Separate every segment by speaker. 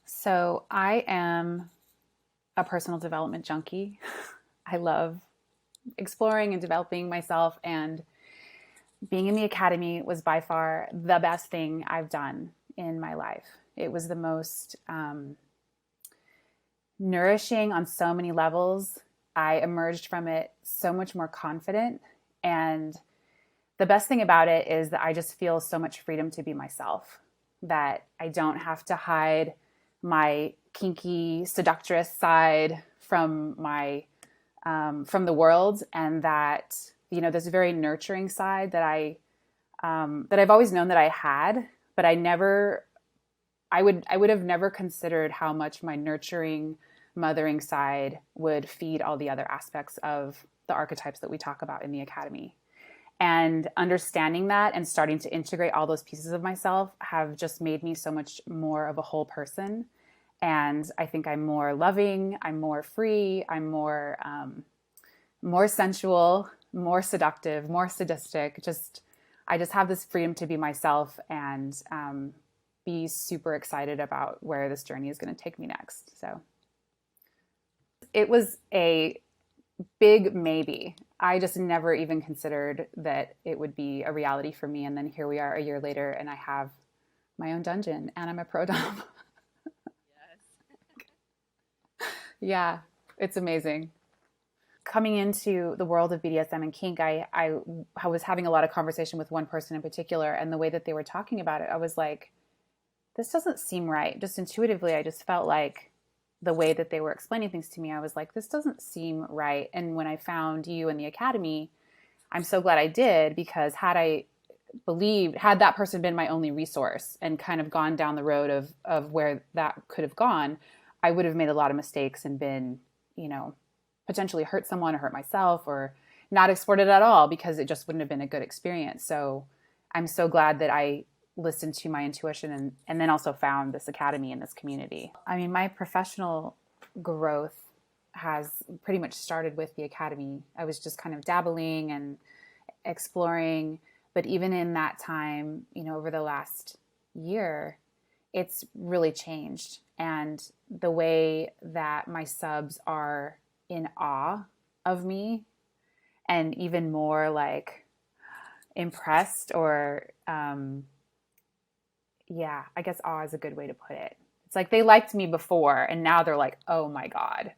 Speaker 1: So I am a personal development junkie. I love exploring and developing myself, and being in the academy was by far the best thing I've done in my life. It was the most nourishing on so many levels. I emerged from it so much more confident. And the best thing about it is that I just feel so much freedom to be myself, that I don't have to hide my kinky seductress side from my from the world, and that this very nurturing side that I've always known that I had, but I would have never considered how much my nurturing, mothering side would feed all the other aspects of the archetypes that we talk about in the academy. And understanding that and starting to integrate all those pieces of myself have just made me so much more of a whole person. And I think I'm more loving, I'm more free, I'm more sensual, more seductive, more sadistic. I just have this freedom to be myself, and be super excited about where this journey is going to take me next. So it was a big maybe. I just never even considered that it would be a reality for me. And then here we are a year later, and I have my own dungeon, and I'm a pro dom. Yeah, it's amazing. Coming into the world of BDSM and kink, I was having a lot of conversation with one person in particular, and the way that they were talking about it, I was like, this doesn't seem right. Just intuitively, I just felt like the way that they were explaining things to me, I was like, this doesn't seem right. And when I found you in the academy, I'm so glad I did, because had that person been my only resource and kind of gone down the road of where that could have gone, I would have made a lot of mistakes and been, potentially hurt someone or hurt myself, or not explored it at all, because it just wouldn't have been a good experience. So I'm so glad that I listened to my intuition, and then also found this academy and this community. I mean, my professional growth has pretty much started with the academy. I was just kind of dabbling and exploring, but even in that time, over the last year, it's really changed. And the way that my subs are in awe of me, and even more like impressed, or I guess awe is a good way to put it. It's like they liked me before, and now they're like, oh my God,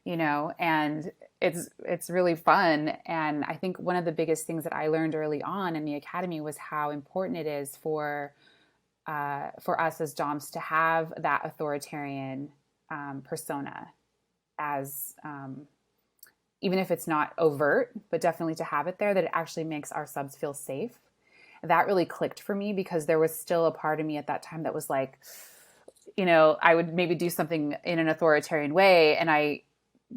Speaker 1: and it's really fun. And I think one of the biggest things that I learned early on in the academy was how important it is for us as DOMs to have that authoritarian persona, as even if it's not overt, but definitely to have it there, that it actually makes our subs feel safe. That really clicked for me, because there was still a part of me at that time that was like, I would maybe do something in an authoritarian way, and I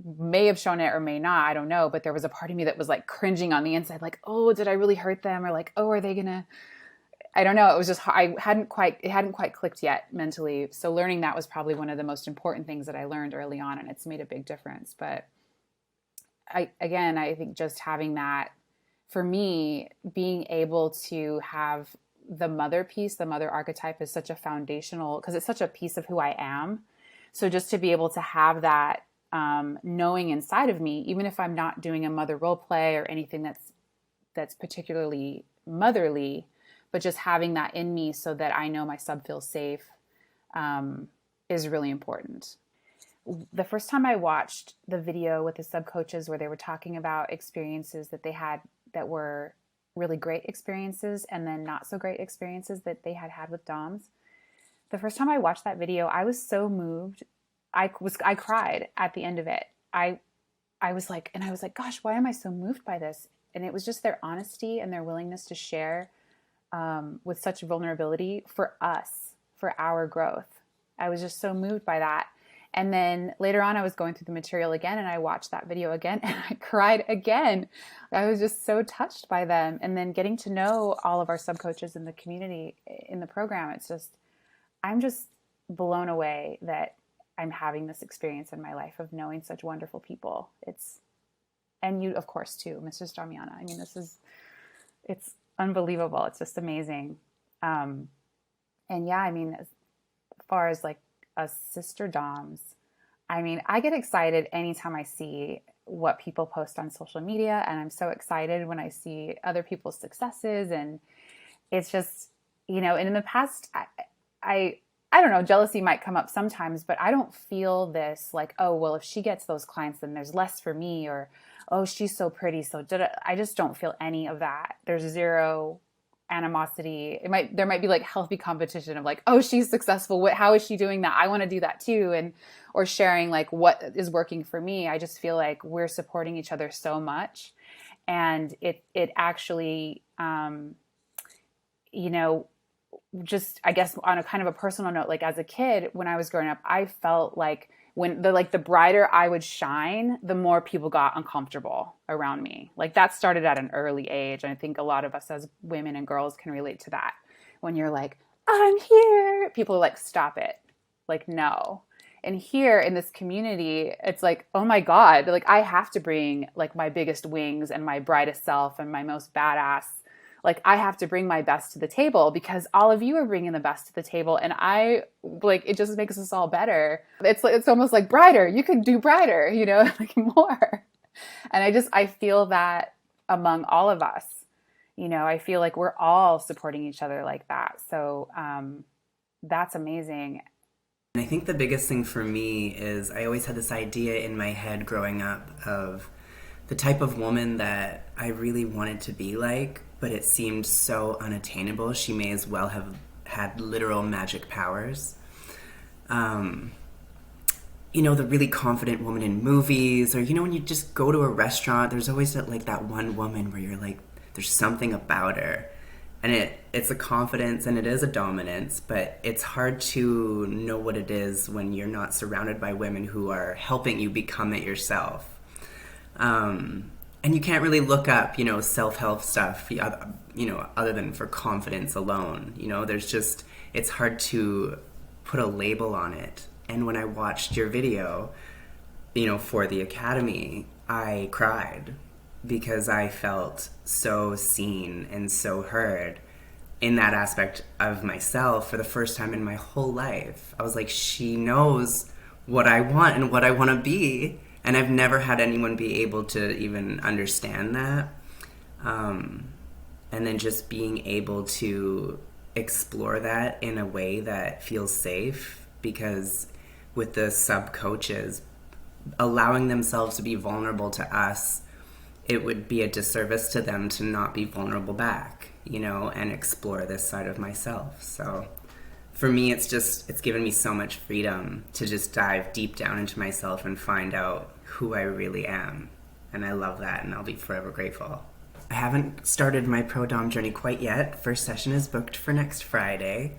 Speaker 1: may have shown it or may not, I don't know, but there was a part of me that was like cringing on the inside, like, oh, did I really hurt them? Or like, oh, are they gonna, I don't know. It was just, it hadn't quite clicked yet mentally. So learning that was probably one of the most important things that I learned early on, and it's made a big difference. But I think just having that, for me, being able to have the mother piece, the mother archetype, is such a foundational, because it's such a piece of who I am. So just to be able to have that knowing inside of me, even if I'm not doing a mother role play or anything that's particularly motherly, but just having that in me so that I know my sub feels safe, is really important. The first time I watched the video with the sub coaches where they were talking about experiences that they had that were really great experiences, and then not so great experiences that they had with DOMs, the first time I watched that video, I was so moved. I cried at the end of it. I was like, gosh, why am I so moved by this? And it was just their honesty and their willingness to share with such vulnerability for us, for our growth. I was just so moved by that. And then later on, I was going through the material again, and I watched that video again, and I cried again. I was just so touched by them. And then getting to know all of our sub coaches in the community, in the program, I'm just blown away that I'm having this experience in my life of knowing such wonderful people. And you, of course, too, Mistress Damiana. I mean, it's unbelievable. It's just amazing. And yeah, I mean, as far as like us sister doms, I mean, I get excited anytime I see what people post on social media, and I'm so excited when I see other people's successes. And it's just, and in the past, I, I don't know, jealousy might come up sometimes, but I don't feel this like, oh, well, if she gets those clients, then there's less for me, or, oh, she's so pretty. So I just don't feel any of that. There's zero animosity. There might be like healthy competition of like, oh, she's successful. How is she doing that? I want to do that too. Or sharing like what is working for me. I just feel like we're supporting each other so much. And it actually, just, I guess on a kind of a personal note, like as a kid, when I was growing up, I felt like the brighter I would shine, the more people got uncomfortable around me. Like that started at an early age. And I think a lot of us as women and girls can relate to that. When you're like, I'm here, people are like, stop it. Like, no. And here in this community, it's like, oh my God, like I have to bring like my biggest wings and my brightest self and my most badass. Like I have to bring my best to the table because all of you are bringing the best to the table. And it just makes us all better. It's almost like brighter. You can do brighter, like more. And I feel that among all of us, I feel like we're all supporting each other like that. So that's amazing.
Speaker 2: And I think the biggest thing for me is I always had this idea in my head growing up of the type of woman that I really wanted to be like, but it seemed so unattainable. She may as well have had literal magic powers. The really confident woman in movies, or, when you just go to a restaurant, there's always that one woman where you're like, there's something about her. And it's a confidence and it is a dominance, but it's hard to know what it is when you're not surrounded by women who are helping you become it yourself. And you can't really look up, self-help stuff, other than for confidence alone. It's hard to put a label on it. And when I watched your video, for the Academy, I cried because I felt so seen and so heard in that aspect of myself for the first time in my whole life. I was like, she knows what I want and what I want to be. And I've never had anyone be able to even understand that. And then just being able to explore that in a way that feels safe, because with the sub-coaches, allowing themselves to be vulnerable to us, it would be a disservice to them to not be vulnerable back, and explore this side of myself. So for me, it's given me so much freedom to just dive deep down into myself and find out who I really am. And I love that, and I'll be forever grateful. I haven't started my pro-dom journey quite yet. First session is booked for next Friday.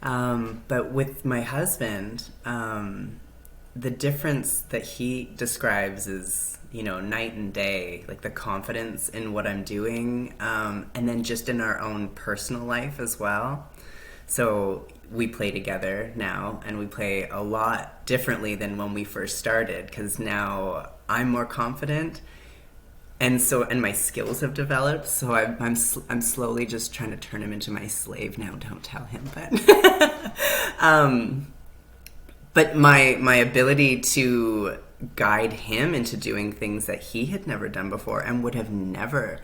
Speaker 2: But with my husband, the difference that he describes is, night and day, like the confidence in what I'm doing, and then just in our own personal life as well. So we play together now, and we play a lot differently than when we first started, because now I'm more confident, and my skills have developed. So I'm slowly just trying to turn him into my slave now. Don't tell him, but my ability to guide him into doing things that he had never done before and would have never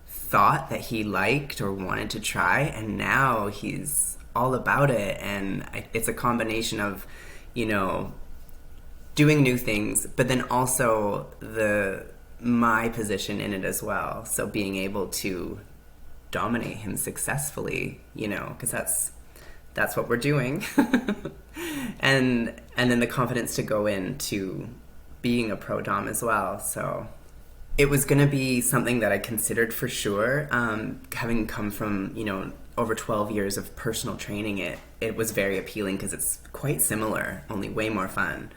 Speaker 2: thought that he liked or wanted to try, and now he's all about it. And it's a combination of, doing new things, but then also my position in it as well. So being able to dominate him successfully, because that's what we're doing. and then the confidence to go into being a pro dom as well. So it was going to be something that I considered for sure. Having come from, over 12 years of personal training, it was very appealing because it's quite similar, only way more fun.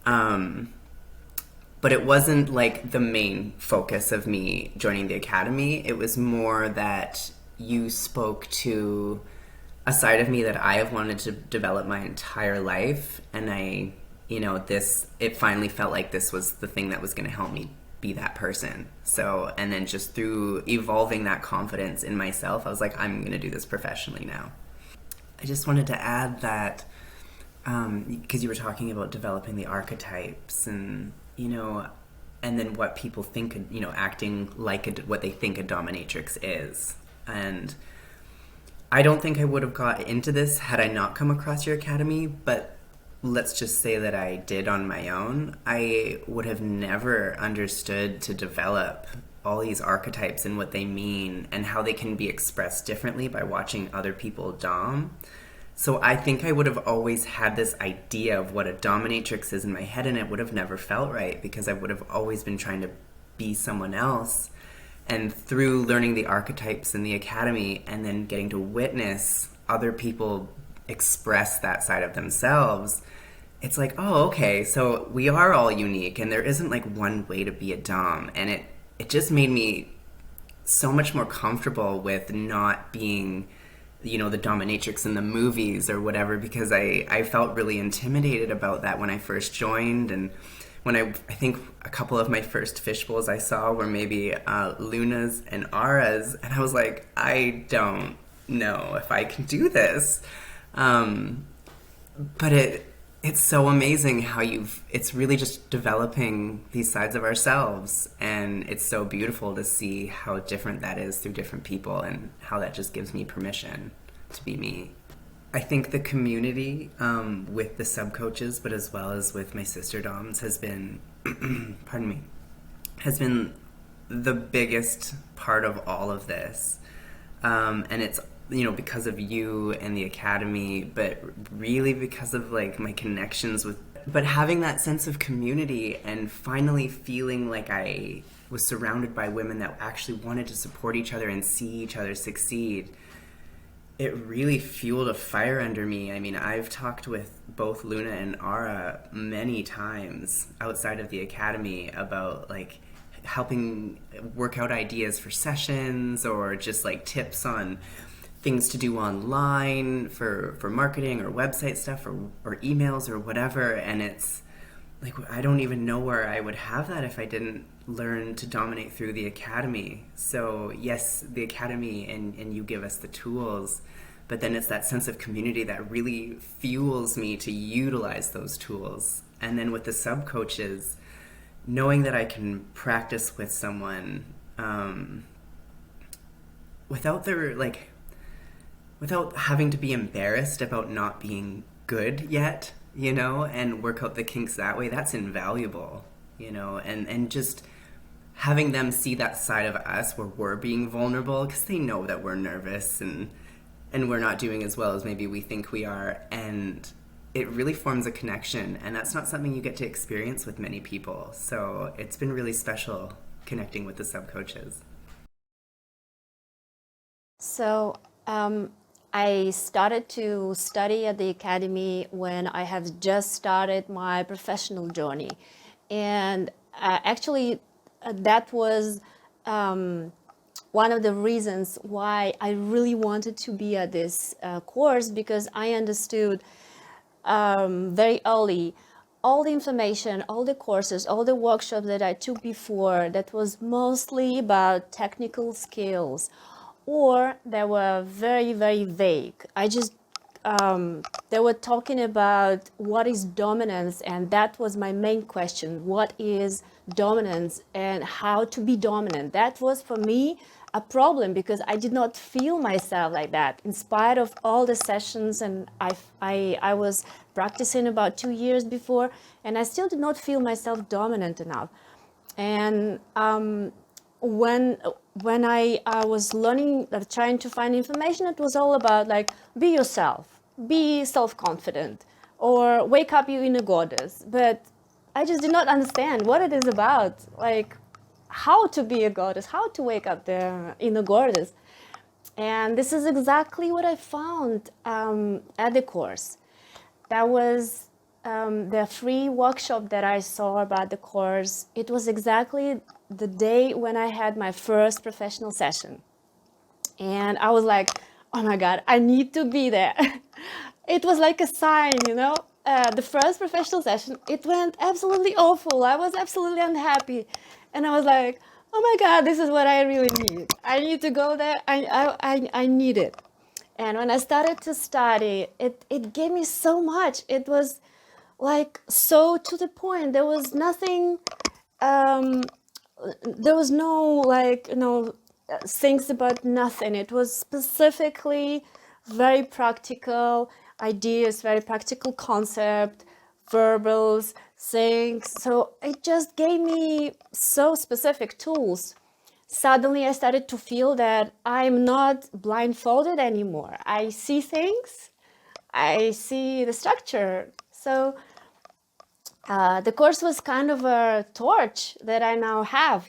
Speaker 2: But it wasn't like the main focus of me joining the Academy. It was more that you spoke to a side of me that I have wanted to develop my entire life. And it finally felt like this was the thing that was going to help me be that person. So, and then just through evolving that confidence in myself, I was like, I'm going to do this professionally now. I just wanted to add that because you were talking about developing the archetypes and, and then what people think, acting like what they think a dominatrix is. And I don't think I would have got into this had I not come across your academy, but let's just say that I did on my own. I would have never understood to develop all these archetypes and what they mean and how they can be expressed differently by watching other people dom. So I think I would have always had this idea of what a dominatrix is in my head, and it would have never felt right because I would have always been trying to be someone else. And through learning the archetypes in the academy and then getting to witness other people express that side of themselves, it's like, oh, okay, so we are all unique and there isn't like one way to be a dom. And it just made me so much more comfortable with not being, the dominatrix in the movies or whatever, because I felt really intimidated about that when I first joined. And when I think a couple of my first fishbowls I saw were maybe Luna's and Ara's, and I was like, I don't know if I can do this. But it's so amazing how it's really just developing these sides of ourselves, and it's so beautiful to see how different that is through different people and how that just gives me permission to be me. I think the community with the sub-coaches, but as well as with my sister doms, has been, pardon me, has been the biggest part of all of this. And it's, because of you and the academy, but really because of like my connections but having that sense of community and finally feeling like I was surrounded by women that actually wanted to support each other and see each other succeed. It really fueled a fire under me. I mean, I've talked with both Luna and Ara many times outside of the academy about like helping work out ideas for sessions or just like tips on things to do online for marketing or website stuff or emails or whatever. And it's like, I don't even know where I would have that if I didn't learn to dominate through the academy. So yes, the academy and you give us the tools, but then it's that sense of community that really fuels me to utilize those tools. And then with the sub coaches, knowing that I can practice with someone without having to be embarrassed about not being good yet, and work out the kinks that way, that's invaluable, and just having them see that side of us where we're being vulnerable, because they know that we're nervous and we're not doing as well as maybe we think we are, and it really forms a connection, and that's not something you get to experience with many people. So it's been really special connecting with the sub-coaches.
Speaker 3: So I started to study at the academy when I have just started my professional journey. And actually, that was one of the reasons why I really wanted to be at this course, because I understood very early all the information, all the courses, all the workshops that I took before that was mostly about technical skills, or they were very, very vague. They were talking about what is dominance, and that was my main question. What is dominance and how to be dominant? That was for me a problem because I did not feel myself like that in spite of all the sessions, and I was practicing about 2 years before, and I still did not feel myself dominant enough. And when I was learning, trying to find information, it was all about like, be yourself, be self-confident, or wake up you inner goddess. But I just did not understand what it is about, like how to be a goddess, how to wake up the inner goddess. And this is exactly what I found at the course. That was the free workshop that I saw about the course. It was exactly the day when I had my first professional session. And I was like, oh my God, I need to be there. It was like a sign, the first professional session, it went absolutely awful. I was absolutely unhappy. And I was like, oh my God, this is what I really need. I need to go there. I need it. And when I started to study, it gave me so much. It was like so to the point. There was nothing, there was no like, things about nothing. It was specifically very practical ideas, very practical concept, verbals, things. So it just gave me so specific tools. Suddenly I started to feel that I'm not blindfolded anymore. I see things, I see the structure. So the course was kind of a torch that I now have.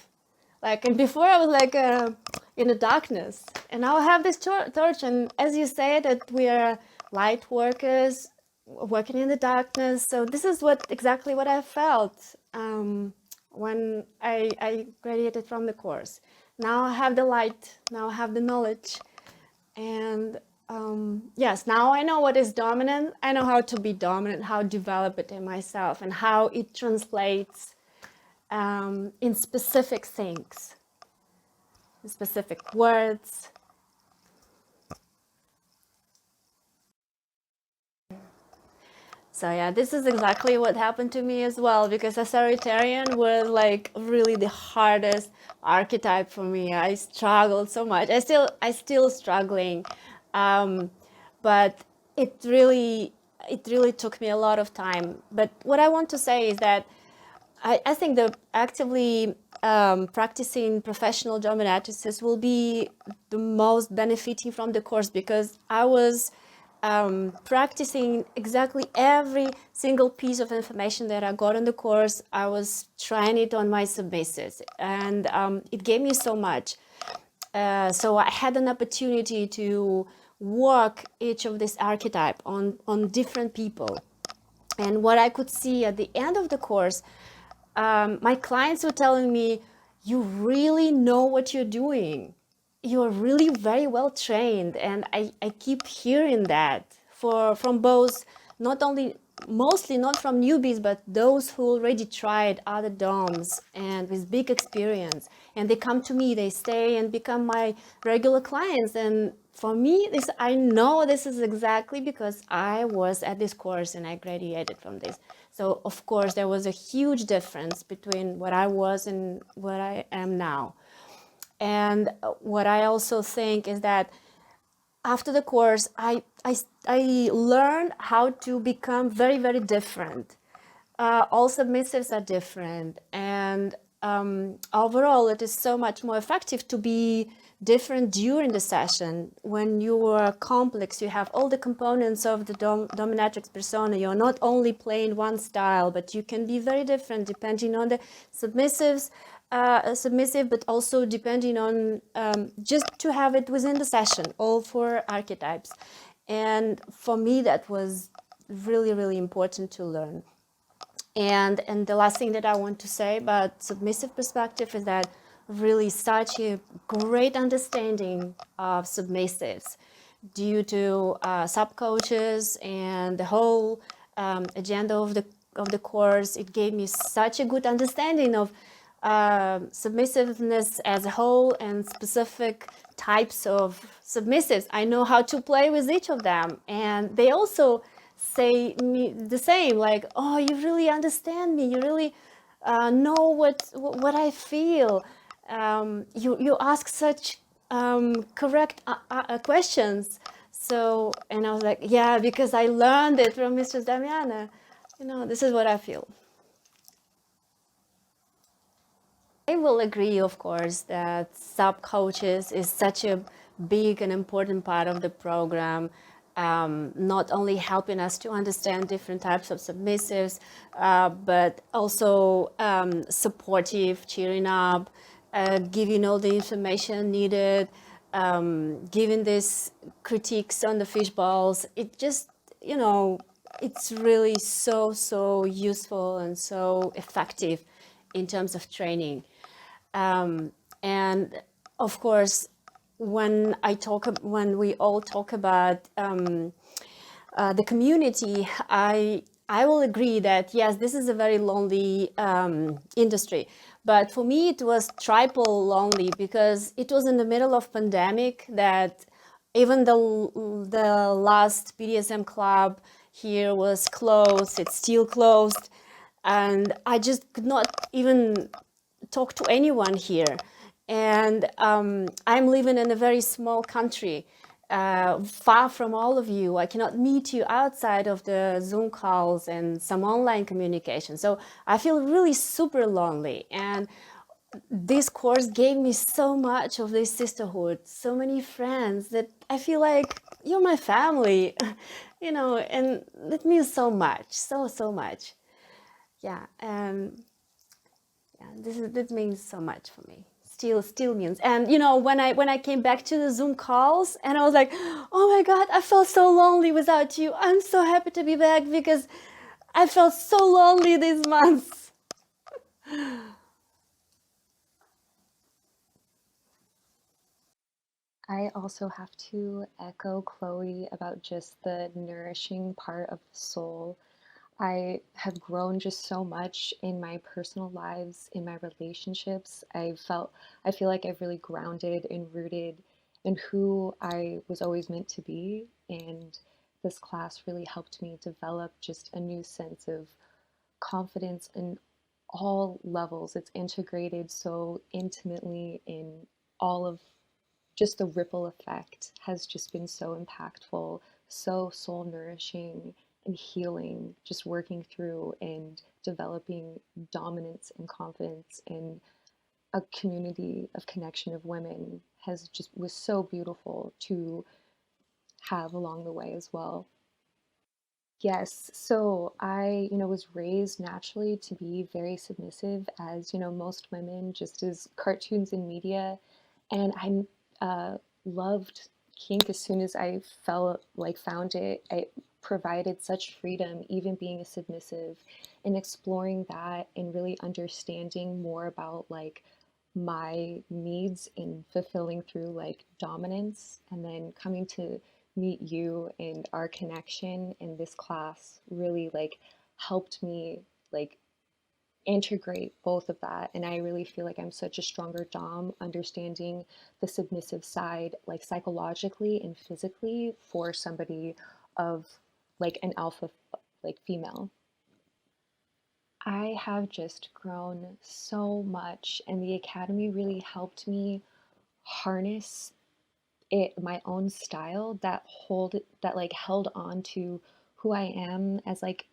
Speaker 3: Like, and before I was like in the darkness, and now I have this torch. And as you say, that we are light workers working in the darkness. So this is exactly what I felt when I graduated from the course. Now I have the light. Now I have the knowledge, and yes, now I know what is dominant. I know how to be dominant, how to develop it in myself, and how it translates in specific things, in specific words. So yeah, this is exactly what happened to me as well, because authoritarian was like really the hardest archetype for me. I struggled so much. I still struggling, but it really took me a lot of time. But what I want to say is that I think that actively practicing professional dominatrices will be the most benefiting from the course, because I was practicing exactly every single piece of information that I got in the course. I was trying it on my submissives, and it gave me so much. So I had an opportunity to work each of this archetype on different people. And what I could see at the end of the course, my clients were telling me, you really know what you're doing. You're really very well trained. And I keep hearing that from both, not only, mostly not from newbies, but those who already tried other DOMs and with big experience. And they come to me, they stay and become my regular clients. And for me, I know this is exactly because I was at this course and I graduated from this. So of course, there was a huge difference between what I was and what I am now. And what I also think is that after the course, I learned how to become very, very different. All submissives are different. And overall, it is so much more effective to be different during the session. When you are complex, you have all the components of the dominatrix persona. You're not only playing one style, but you can be very different depending on the submissive, but also depending on just to have it within the session, all four archetypes. And for me, that was really, really important to learn. And the last thing that I want to say about submissive perspective is that really such a great understanding of submissives due to sub-coaches and the whole agenda of the course. It gave me such a good understanding of submissiveness as a whole and specific types of submissives. I know how to play with each of them, and they also say me the same, like, oh, you really understand me, you really know what I feel, you ask such correct questions. So, and I was like, yeah, because I learned it from Mistress Damiana. This is what I feel. I will agree, of course, that sub-coaches is such a big and important part of the program, not only helping us to understand different types of submissives, but also supportive, cheering up, giving all the information needed, giving these critiques on the fishballs. It just, it's really so useful and so effective in terms of training. And of course, when we all talk about the community, I will agree that yes, this is a very lonely industry. But for me, it was triple lonely, because it was in the middle of pandemic that even the last BDSM club here was closed. It's still closed, and I just could not even talk to anyone here. And I'm living in a very small country, far from all of you. I cannot meet you outside of the Zoom calls and some online communication. So I feel really super lonely. And this course gave me so much of this sisterhood, so many friends that I feel like you're my family, and that means so much, so much. Yeah, and yeah, this means so much for me. Still means. And when I came back to the Zoom calls, and I was like, oh my God, I felt so lonely without you. I'm so happy to be back because I felt so lonely these months.
Speaker 4: I also have to echo Chloe about just the nourishing part of the soul. I have grown just so much in my personal lives, in my relationships. I feel like I've really grounded and rooted in who I was always meant to be. And this class really helped me develop just a new sense of confidence in all levels. It's integrated so intimately in all of just the ripple effect has just been so impactful, so soul nourishing and healing, just working through and developing dominance and confidence in a community of connection of women has just was so beautiful to have along the way as well. Yes, so I, was raised naturally to be very submissive, as, most women, just as cartoons and media. And I loved kink as soon as I found it. It provided such freedom, even being a submissive, and exploring that and really understanding more about like my needs and fulfilling through like dominance, and then coming to meet you and our connection in this class really like helped me like integrate both of that. And I really feel like I'm such a stronger dom understanding the submissive side like psychologically and physically for somebody of like an alpha like female. I have just grown so much, and the academy really helped me harness my own style that like held on to who I am as like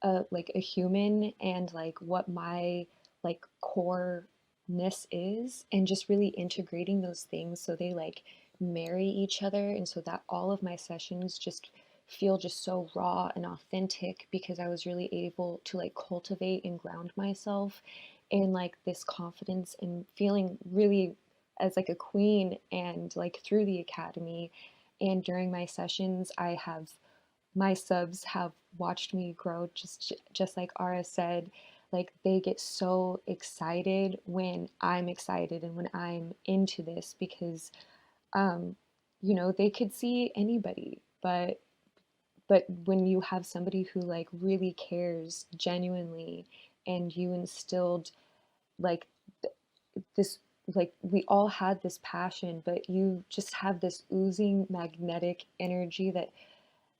Speaker 4: a human, and like what my like core-ness is, and just really integrating those things so they like marry each other, and so that all of my sessions just feel just so raw and authentic because I was really able to like cultivate and ground myself in like this confidence and feeling really as like a queen. And like through the academy and during my sessions, my subs have watched me grow, just like Ara said. Like they get so excited when I'm excited and when I'm into this, because um they could see anybody, but when you have somebody who like really cares genuinely, and you instilled like this, like we all had this passion, but you just have this oozing magnetic energy that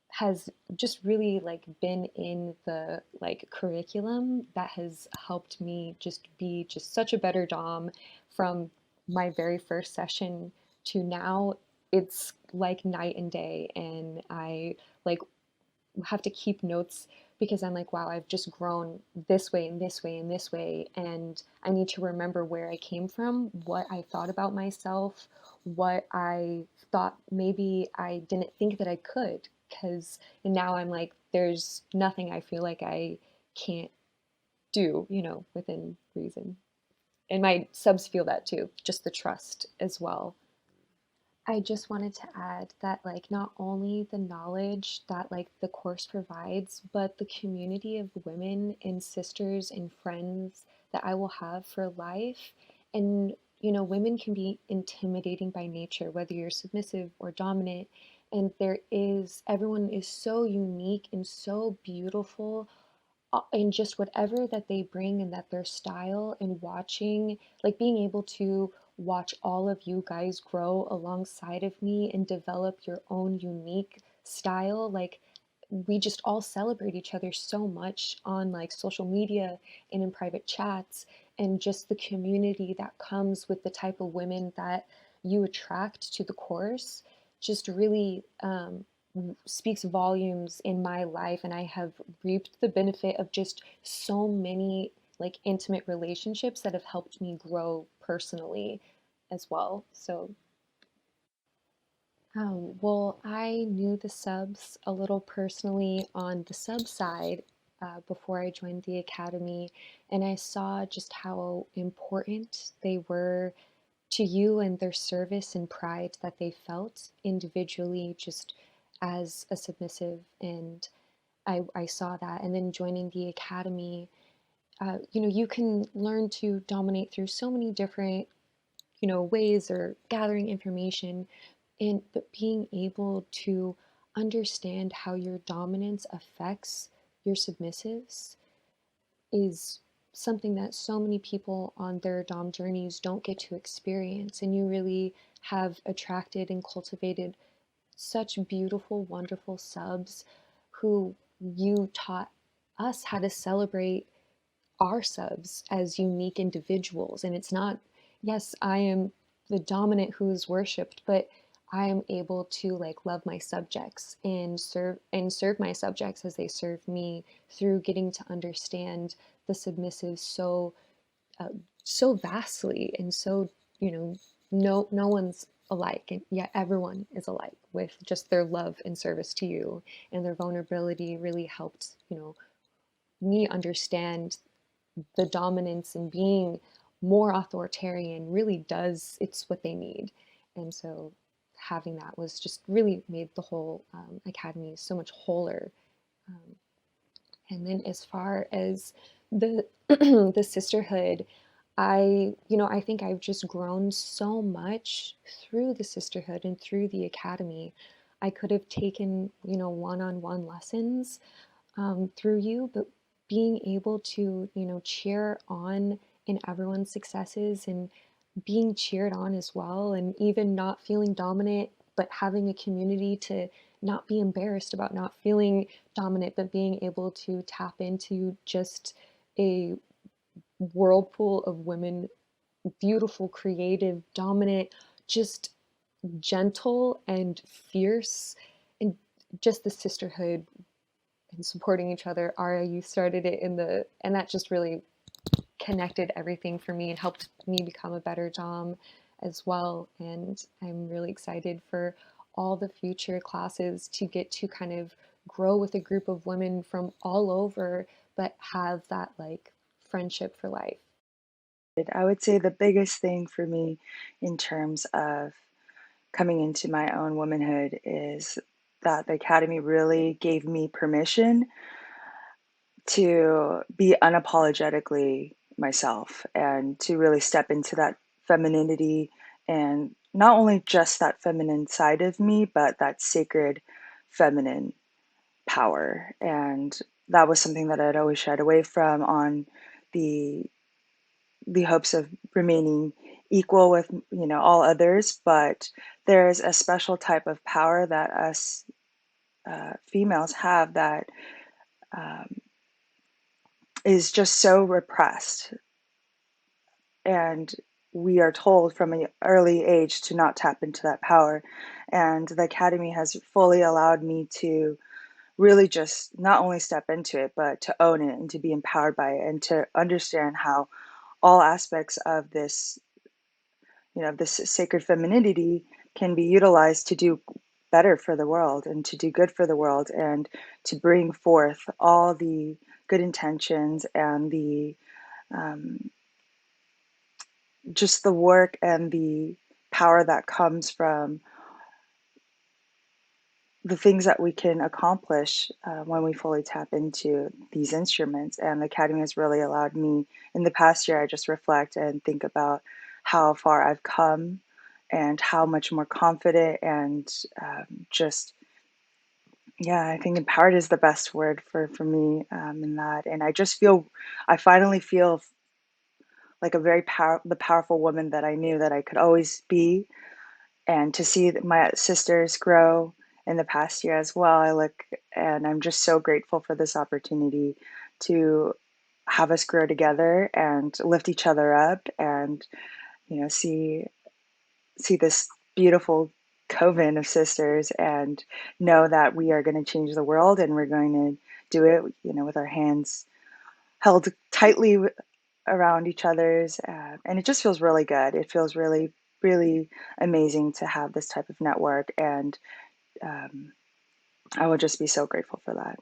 Speaker 4: has just really like been in the like curriculum that has helped me just be just such a better dom from my very first session to now. It's like night and day, and I like have to keep notes because I'm like, wow, I've just grown this way and this way and this way. And I need to remember where I came from, what I thought about myself, what I thought maybe I didn't think that I could. Because now I'm like, there's nothing I feel like I can't do, within reason. And my subs feel that too, just the trust as well. I just wanted to add that, like, not only the knowledge that, like, the course provides, but the community of women and sisters and friends that I will have for life. And, women can be intimidating by nature, whether you're submissive or dominant. And everyone is so unique and so beautiful in just whatever that they bring and that their style, and watching, like being able to watch all of you guys grow alongside of me and develop your own unique style. Like, we just all celebrate each other so much on like social media and in private chats, and just the community that comes with the type of women that you attract to the course just really speaks volumes in my life. And I have reaped the benefit of just so many like intimate relationships that have helped me grow personally as well. So well, I knew the subs a little personally on the sub side before I joined the academy, and I saw just how important they were to you and their service and pride that they felt individually, just as a submissive. And I saw that. And then joining the academy, you can learn to dominate through so many different ways, or gathering information, and but being able to understand how your dominance affects your submissives is something that so many people on their dom journeys don't get to experience. And you really have attracted and cultivated such beautiful, wonderful subs who you taught us how to celebrate our subs as unique individuals. And it's not, yes, I am the dominant who is worshipped, but I am able to like love my subjects and serve my subjects as they serve me, through getting to understand the submissive uh, so vastly. And so, no one's alike, and yet everyone is alike with just their love and service to you. And their vulnerability really helped me understand the dominance, and being more authoritarian really does, it's what they need. And so having that was just really made the whole academy so much wholer. um, and then as far as the the sisterhood, I think I've just grown so much through the sisterhood and through the academy. I could have taken one-on-one lessons through you, but being able to, cheer on in everyone's successes, and being cheered on as well, and even not feeling dominant, but having a community to not be embarrassed about not feeling dominant, but being able to tap into just a whirlpool of women, beautiful, creative, dominant, just gentle and fierce, and just the sisterhood and supporting each other. Ara, you started it and that just really connected everything for me and helped me become a better dom as well. And I'm really excited for all the future classes to get to kind of grow with a group of women from all over, but have that like friendship for life.
Speaker 5: I would say the biggest thing for me in terms of coming into my own womanhood is that the Academy really gave me permission to be unapologetically myself and to really step into that femininity, and not only just that feminine side of me, but that sacred feminine power. And that was something that I'd always shied away from on the hopes of remaining equal with all others. But there's a special type of power that us females have that um, is just so repressed, and we are told from an early age to not tap into that power. And the Academy has fully allowed me to really just not only step into it, but to own it and to be empowered by it, and to understand how all aspects of this this sacred femininity can be utilized to do better for the world and to do good for the world, and to bring forth all the good intentions and the um, just the work and the power that comes from the things that we can accomplish when we fully tap into these instruments. And the Academy has really allowed me, in the past year, I just reflect and think about how far I've come and how much more confident and just, yeah, I think empowered is the best word for me in that. And I just feel, I finally feel like a the powerful woman that I knew that I could always be. And to see my sisters grow in the past year as well, and I'm just so grateful for this opportunity to have us grow together and lift each other up, and see this beautiful coven of sisters, and know that we are going to change the world, and we're going to do it, with our hands held tightly around each other's, and it just feels really good. It feels really, really amazing to have this type of network, and um, I will just be so grateful for that.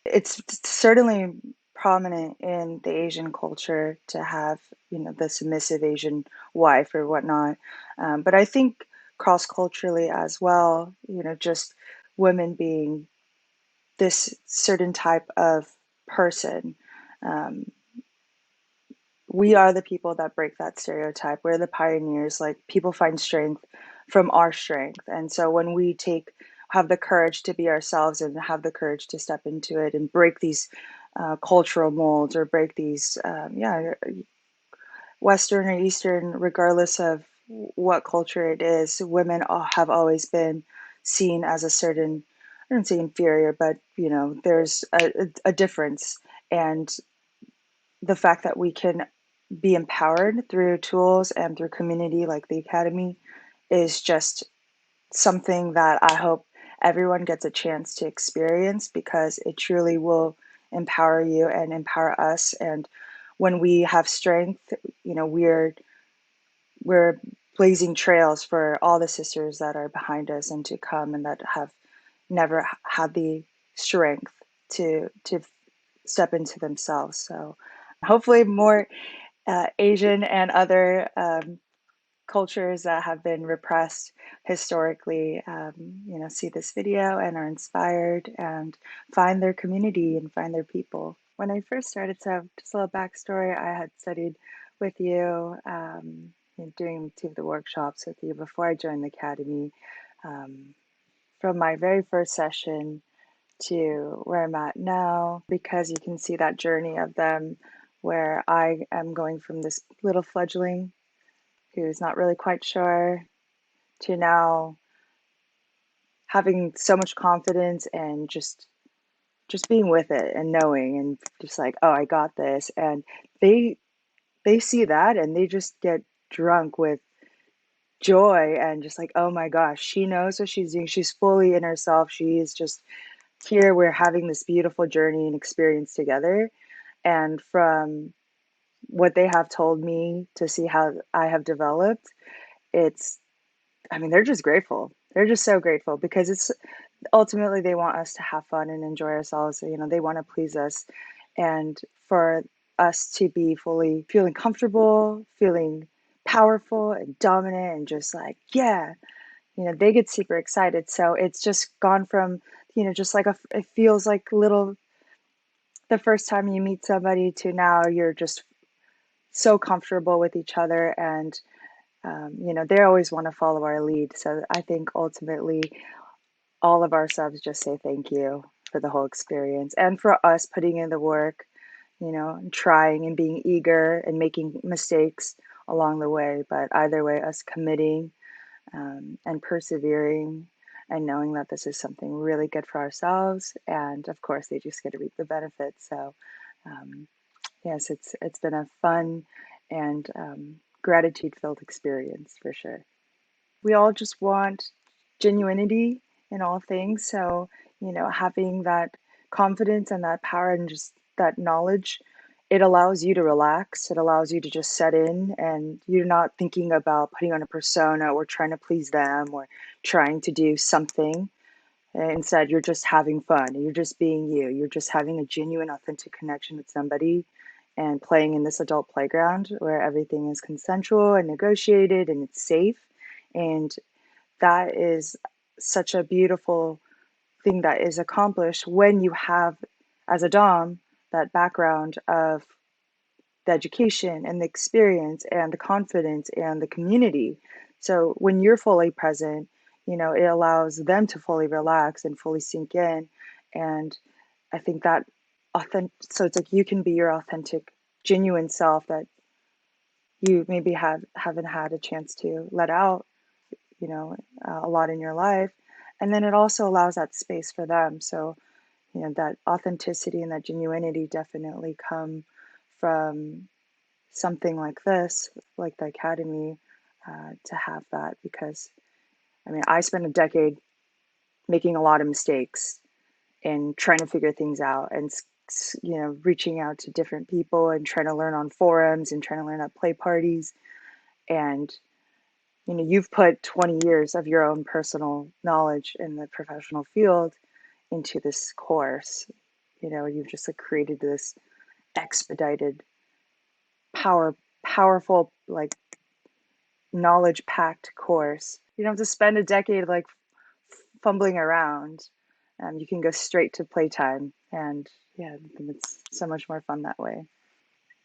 Speaker 5: It's certainly prominent in the Asian culture to have, the submissive Asian wife or whatnot. But I think cross culturally as well, just women being this certain type of person. Um, we are the people that break that stereotype. We're the pioneers. Like, people find strength from our strength. And so when we have the courage to be ourselves and have the courage to step into it and break these cultural molds, or break these, Western or Eastern, regardless of what culture it is, women have always been seen as a certain, I don't say inferior, but, there's a difference. And the fact that we can be empowered through tools and through community like the Academy is just something that I hope everyone gets a chance to experience, because it truly will empower you and empower us. And when we have strength, we're blazing trails for all the sisters that are behind us and to come, and that have never had the strength to step into themselves. So hopefully more Asian and other cultures that have been repressed historically, see this video and are inspired and find their community and find their people. When I first started, so just a little backstory, I had studied with you, doing two of the workshops with you before I joined the Academy. From my very first session to where I'm at now, because you can see that journey of them, where I am going from this little fledgling who's not really quite sure to now having so much confidence and just being with it and knowing, and just like, oh, I got this. And they see that, and they just get drunk with joy, and just like, oh my gosh, she knows what she's doing. She's fully in herself. She is just here. We're having this beautiful journey and experience together. And from what they have told me to see how I have developed, it's, I mean, they're just grateful. They're just so grateful, because it's ultimately they want us to have fun and enjoy ourselves. They want to please us, and for us to be fully feeling comfortable, feeling powerful and dominant, and just like, yeah, they get super excited. So it's just gone from, just like it feels like little, the first time you meet somebody, to now you're just so comfortable with each other. And they always want to follow our lead. So I think ultimately all of our subs just say thank you for the whole experience, and for us putting in the work, and trying and being eager and making mistakes along the way. But either way, us committing, and persevering, and knowing that this is something really good for ourselves. And of course, they just get to reap the benefits. So yes, it's been a fun and gratitude-filled experience for sure. We all just want genuinity in all things. So, having that confidence and that power and just that knowledge, it allows you to relax. It allows you to just set in, and you're not thinking about putting on a persona or trying to please them or trying to do something. Instead, you're just having fun. You're just being you. You're just having a genuine, authentic connection with somebody, and playing in this adult playground where everything is consensual and negotiated and it's safe. And that is such a beautiful thing that is accomplished when you have, as a Dom, that background of the education and the experience and the confidence and the community. So when you're fully present, it allows them to fully relax and fully sink in. And I think that so it's like you can be your authentic, genuine self that you maybe haven't had a chance to let out, a lot in your life. And then it also allows that space for them. So, that authenticity and that genuinity definitely come from something like this, like the Academy, to have that. Because, I mean, I spent a decade making a lot of mistakes and trying to figure things out and, reaching out to different people and trying to learn on forums and trying to learn at play parties. And you've put 20 years of your own personal knowledge in the professional field into this course. You've just like created this expedited, powerful, like knowledge packed course. You don't have to spend a decade like fumbling around. You can go straight to playtime, and yeah, it's so much more fun that way.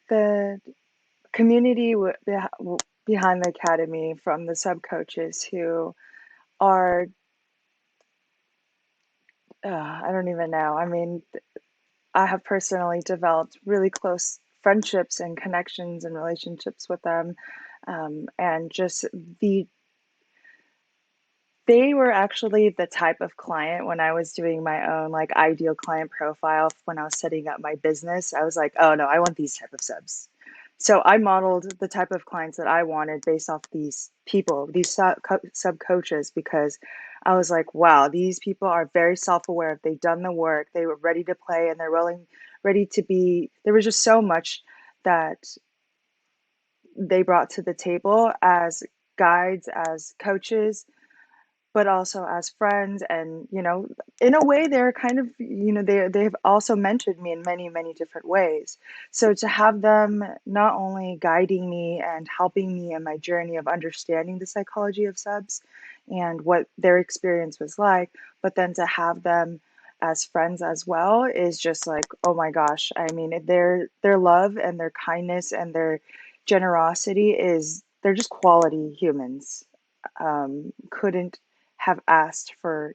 Speaker 5: The community behind the Academy, from the sub coaches who are, I don't even know. I mean, I have personally developed really close friendships and connections and relationships with them. And just they were actually the type of client when I was doing my own like ideal client profile when I was setting up my business. I was like, oh no, I want these type of subs. So I modeled the type of clients that I wanted based off these people, these sub coaches, because I was like, wow, these people are very self-aware. They've done the work. They were ready to play, and they're ready to be. There was just so much that they brought to the table as guides, as coaches, but also as friends. And in a way, they're kind of, they've also mentored me in many, many different ways. So to have them not only guiding me and helping me in my journey of understanding the psychology of subs and what their experience was like, but then to have them as friends as well is just like, oh my gosh. I mean, their love and their kindness and their generosity they're just quality humans. Couldn't have asked for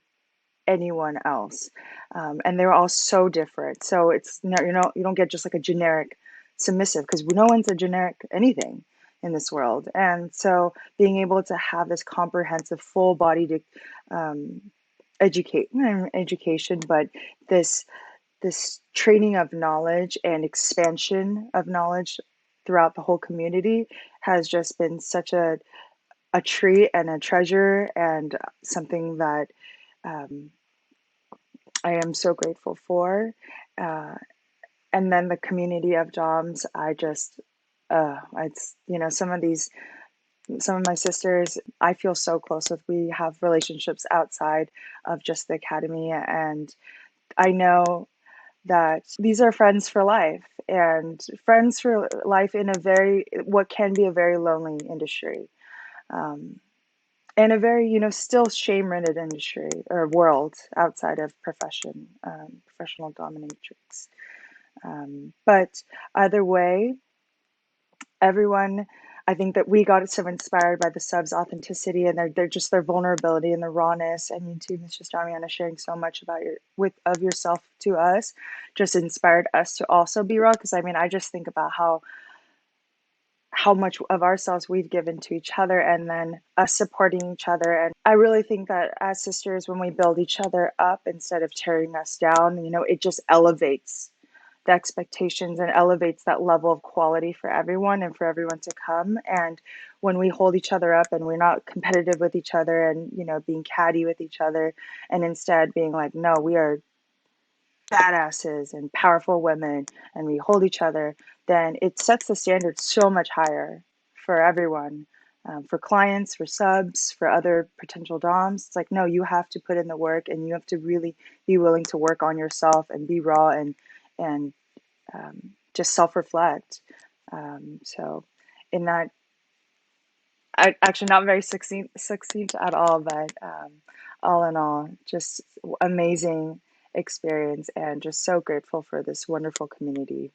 Speaker 5: anyone else. And they're all so different. So it's no, you don't get just like a generic submissive, because no one's a generic anything in this world. And so being able to have this comprehensive, full bodied education, but this training of knowledge and expansion of knowledge throughout the whole community has just been such a treat and a treasure, and something that um, I am so grateful for. Uh, and then the community of DOMs, it's, some of my sisters, I feel so close with. We have relationships outside of just the Academy, and I know that these are friends for life, and friends for life in what can be a very lonely industry. Um, and a very, still shame-ridden industry or world outside of professional dominatrix. But either way, everyone, I think that we got so inspired by the subs' authenticity and their vulnerability and the rawness. I mean, too, Mistress Damiana sharing so much about of yourself to us, just inspired us to also be raw. Because I mean, I just think about how much of ourselves we've given to each other, and then us supporting each other. And I really think that as sisters, when we build each other up instead of tearing us down, it just elevates the expectations and elevates that level of quality for everyone and for everyone to come. And when we hold each other up and we're not competitive with each other and, being catty with each other, and instead being like, no, we are badasses and powerful women, and we hold each other, then it sets the standard so much higher for everyone, for clients, for subs, for other potential DOMs. It's like, no, you have to put in the work, and you have to really be willing to work on yourself and be raw and just self-reflect. So in that, actually not very succinct at all, but all in all, just amazing experience, and just so grateful for this wonderful community.